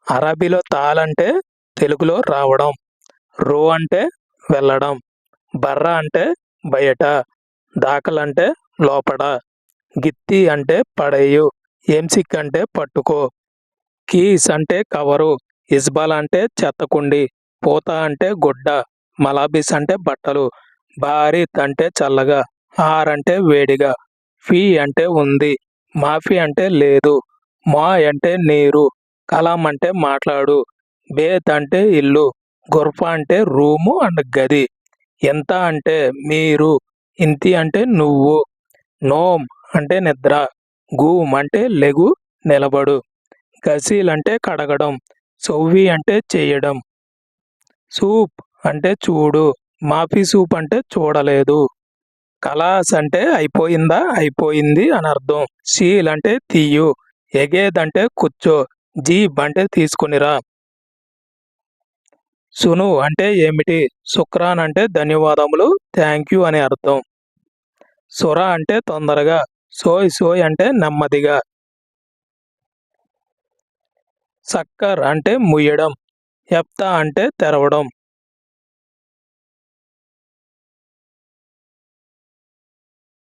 అరబీలో తాల్ అంటే తెలుగులో రావడం, రో అంటే వెళ్ళడం, బర్ర అంటే బయట, దాఖలంటే లోపట, గిత్తి అంటే పడేయు, ఎంసిక్ అంటే పట్టుకో, కీస్ అంటే కవరు, ఇస్బాల్ అంటే చెత్తకుండి, పూత అంటే గుడ్డ, మలాబిస్ అంటే బట్టలు, బారిత్ అంటే చల్లగా, హార్ అంటే వేడిగా, ఫీ అంటే ఉంది, మాఫీ అంటే లేదు, మాయ్ అంటే నీరు, కలాం అంటే మాట్లాడు, బేత్ అంటే ఇల్లు, గుర్ఫా అంటే రూము అండ్ గది, ఎంత అంటే మీరు, ఇంతి అంటే నువ్వు, నోమ్ అంటే నిద్ర, గూమ్ అంటే లెగు నిలబడు, గసీల్ అంటే కడగడం, సొవ్వి అంటే చేయడం, సూప్ అంటే చూడు, మాఫీ సూప్ అంటే చూడలేదు, కలాస్ అంటే అయిపోయిందా అయిపోయింది అని అర్థం, షీల్ అంటే తీయు, ఎగేద్ అంటే కూర్చో, జీబ్ అంటే తీసుకునిరా, సును అంటే ఏమిటి, శుక్రాన్ అంటే ధన్యవాదములు థ్యాంక్ యూ అని అర్థం, సుర అంటే తొందరగా, సోయ్ సోయ్ అంటే నెమ్మదిగా, సక్కర్ అంటే ముయ్యడం, ఎఫ్తా అంటే తెరవడం,